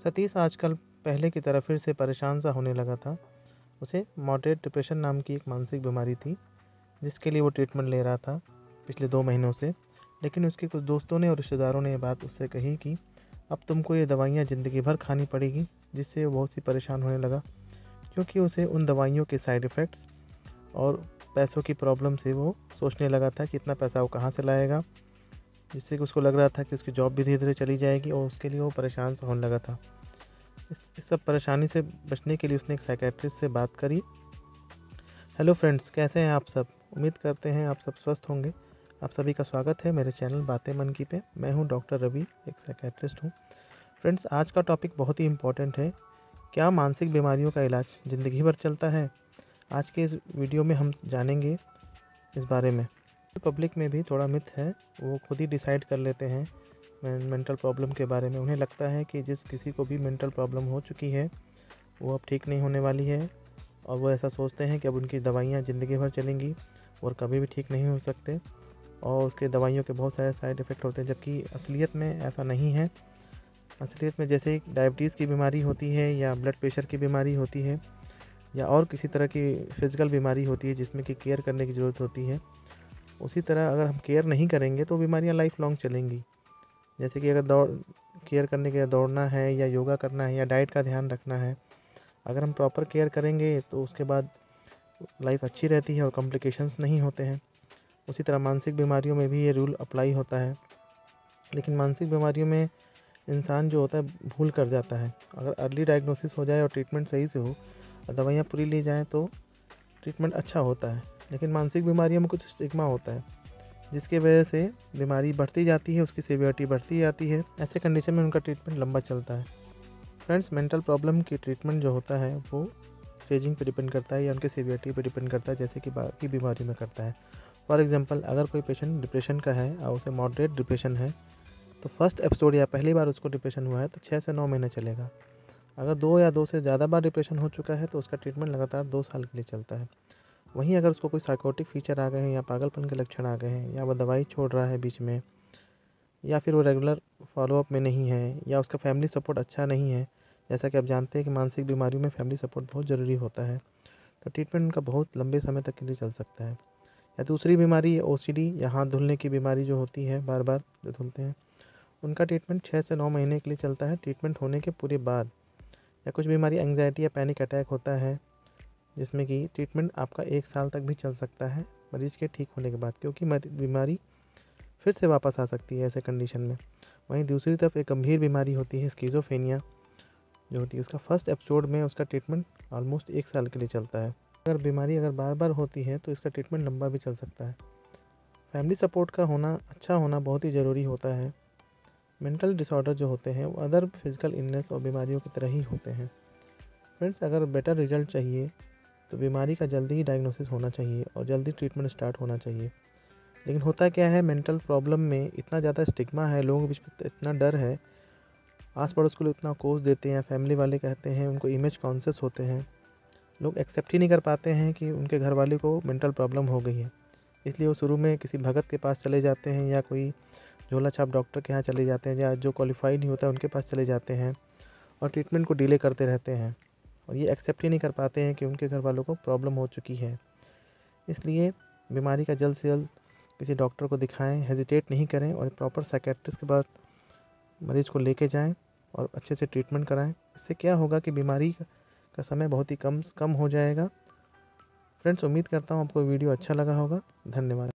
सतीश आजकल पहले की तरह फिर से परेशान सा होने लगा था। उसे मॉडरेट डिप्रेशन नाम की एक मानसिक बीमारी थी, जिसके लिए वो ट्रीटमेंट ले रहा था पिछले 2 महीनों से। लेकिन उसके कुछ दोस्तों ने और रिश्तेदारों ने ये बात उससे कही कि अब तुमको ये दवाइयाँ ज़िंदगी भर खानी पड़ेगी, जिससे वो बहुत ही परेशान होने लगा, क्योंकि उसे उन दवाइयों के साइड इफ़ेक्ट्स और पैसों की प्रॉब्लम से वो सोचने लगा था कि इतना पैसा वो कहाँ से लाएगा, जिससे कि उसको लग रहा था कि उसकी जॉब भी धीरे-धीरे चली जाएगी और उसके लिए वो परेशान सा होने लगा था। इस सब परेशानी से बचने के लिए उसने एक साइकियाट्रिस्ट से बात करी। हेलो फ्रेंड्स, कैसे हैं आप सब? उम्मीद करते हैं आप सब स्वस्थ होंगे। आप सभी का स्वागत है मेरे चैनल बातें मन की पे। मैं हूं डॉक्टर रवि, एक साइकियाट्रिस्ट हूं। फ्रेंड्स, आज का टॉपिक बहुत ही इम्पोर्टेंट है। क्या मानसिक बीमारियों का इलाज ज़िंदगी भर चलता है? आज के इस वीडियो में हम जानेंगे इस बारे में। पब्लिक में भी थोड़ा मिथ है, वो खुद ही डिसाइड कर लेते हैं मेंटल प्रॉब्लम के बारे में। उन्हें लगता है कि जिस किसी को भी मेंटल प्रॉब्लम हो चुकी है वो अब ठीक नहीं होने वाली है, और वो ऐसा सोचते हैं कि अब उनकी दवाइयाँ ज़िंदगी भर चलेंगी और कभी भी ठीक नहीं हो सकते, और उसके दवाइयों के बहुत सारे साइड इफ़ेक्ट होते हैं, जबकि असलियत में ऐसा नहीं है। असलियत में जैसे डायबिटीज़ की बीमारी होती है या ब्लड प्रेशर की बीमारी होती है या और किसी तरह की फ़िज़िकल बीमारी होती है जिसमें कि केयर करने की ज़रूरत होती है, उसी तरह अगर हम केयर नहीं करेंगे तो बीमारियाँ लाइफ लॉन्ग चलेंगी। जैसे कि अगर केयर करने के लिए दौड़ना है या योगा करना है या डाइट का ध्यान रखना है, अगर हम प्रॉपर केयर करेंगे तो उसके बाद लाइफ अच्छी रहती है और कॉम्प्लिकेशंस नहीं होते हैं। उसी तरह मानसिक बीमारियों में भी ये रूल अप्लाई होता है। लेकिन मानसिक बीमारियों में इंसान जो होता है भूल कर जाता है। अगर अर्ली डायग्नोसिस हो जाए और ट्रीटमेंट सही से हो और दवाइयाँ पूरी ली जाएँ तो ट्रीटमेंट अच्छा होता है। लेकिन मानसिक बीमारियों में कुछ स्टिग्मा होता है, जिसकी वजह से बीमारी बढ़ती जाती है, उसकी सीवियरिटी बढ़ती जाती है। ऐसे कंडीशन में उनका ट्रीटमेंट लंबा चलता है। फ्रेंड्स, मेंटल प्रॉब्लम की ट्रीटमेंट जो होता है वो स्टेजिंग पे डिपेंड करता है या उनके सीवियरिटी पे डिपेंड करता है, जैसे कि बाकी बीमारी में करता है। फॉर एग्जांपल, अगर कोई पेशेंट डिप्रेशन का है और उसे मॉडरेट डिप्रेशन है, तो फर्स्ट एपिसोड या पहली बार उसको डिप्रेशन हुआ है तो 6 से 9 महीने चलेगा। अगर 2 या 2 से ज़्यादा बार डिप्रेशन हो चुका है तो उसका ट्रीटमेंट लगातार 2 साल के लिए चलता है। वहीं अगर उसको कोई साइकोटिक फीचर आ गए हैं या पागलपन के लक्षण आ गए हैं, या वह दवाई छोड़ रहा है बीच में, या फिर वो रेगुलर फॉलोअप में नहीं है, या उसका फैमिली सपोर्ट अच्छा नहीं है, जैसा कि आप जानते हैं कि मानसिक बीमारियों में फैमिली सपोर्ट बहुत ज़रूरी होता है, तो ट्रीटमेंट उनका बहुत लंबे समय तक के लिए चल सकता है। या दूसरी बीमारी ओसीडी या हाथ धुलने की बीमारी जो होती है, बार बार जो धुलते हैं, उनका ट्रीटमेंट 6 से 9 महीने के लिए चलता है ट्रीटमेंट होने के पूरे बाद। या कुछ बीमारी एंग्जाइटी या पैनिक अटैक होता है, जिसमें कि ट्रीटमेंट आपका 1 साल तक भी चल सकता है मरीज़ के ठीक होने के बाद, क्योंकि बीमारी फिर से वापस आ सकती है ऐसे कंडीशन में। वहीं दूसरी तरफ एक गंभीर बीमारी होती है स्किज़ोफ्रेनिया जो होती है, उसका फर्स्ट एपिसोड में उसका ट्रीटमेंट ऑलमोस्ट 1 साल के लिए चलता है। अगर बार बार होती है तो इसका ट्रीटमेंट लंबा भी चल सकता है। फैमिली सपोर्ट का होना, अच्छा होना बहुत ही ज़रूरी होता है। मेंटल डिसऑर्डर जो होते हैं वो अदर फिजिकल इलनेस और बीमारियों की तरह ही होते हैं। फ्रेंड्स, अगर बेटर रिजल्ट चाहिए तो बीमारी का जल्दी ही डायग्नोसिस होना चाहिए और जल्दी ट्रीटमेंट स्टार्ट होना चाहिए। लेकिन होता क्या है, मेंटल प्रॉब्लम में इतना ज़्यादा स्टिग्मा है, लोगों के बीच में इतना डर है, आस पड़ोस को लोग इतना कोस देते हैं, फैमिली वाले कहते हैं, उनको इमेज कॉन्शियस होते हैं, लोग एक्सेप्ट ही नहीं कर पाते हैं कि उनके घर वाले को मेंटल प्रॉब्लम हो गई है। इसलिए वो शुरू में किसी भगत के पास चले जाते हैं या कोई झोला छाप डॉक्टर के यहाँ चले जाते हैं, या जो क्वालिफाइड नहीं होता है उनके पास चले जाते हैं और ट्रीटमेंट को डिले करते रहते हैं, और ये एक्सेप्ट ही नहीं कर पाते हैं कि उनके घर वालों को प्रॉब्लम हो चुकी है। इसलिए बीमारी का जल्द से जल्द किसी डॉक्टर को दिखाएं, हेजिटेट नहीं करें, और प्रॉपर साइकियाट्रिस्ट के बाद मरीज़ को लेके जाएं और अच्छे से ट्रीटमेंट कराएं। इससे क्या होगा कि बीमारी का समय बहुत ही कम हो जाएगा। फ्रेंड्स, उम्मीद करता हूँ आपको वीडियो अच्छा लगा होगा। धन्यवाद।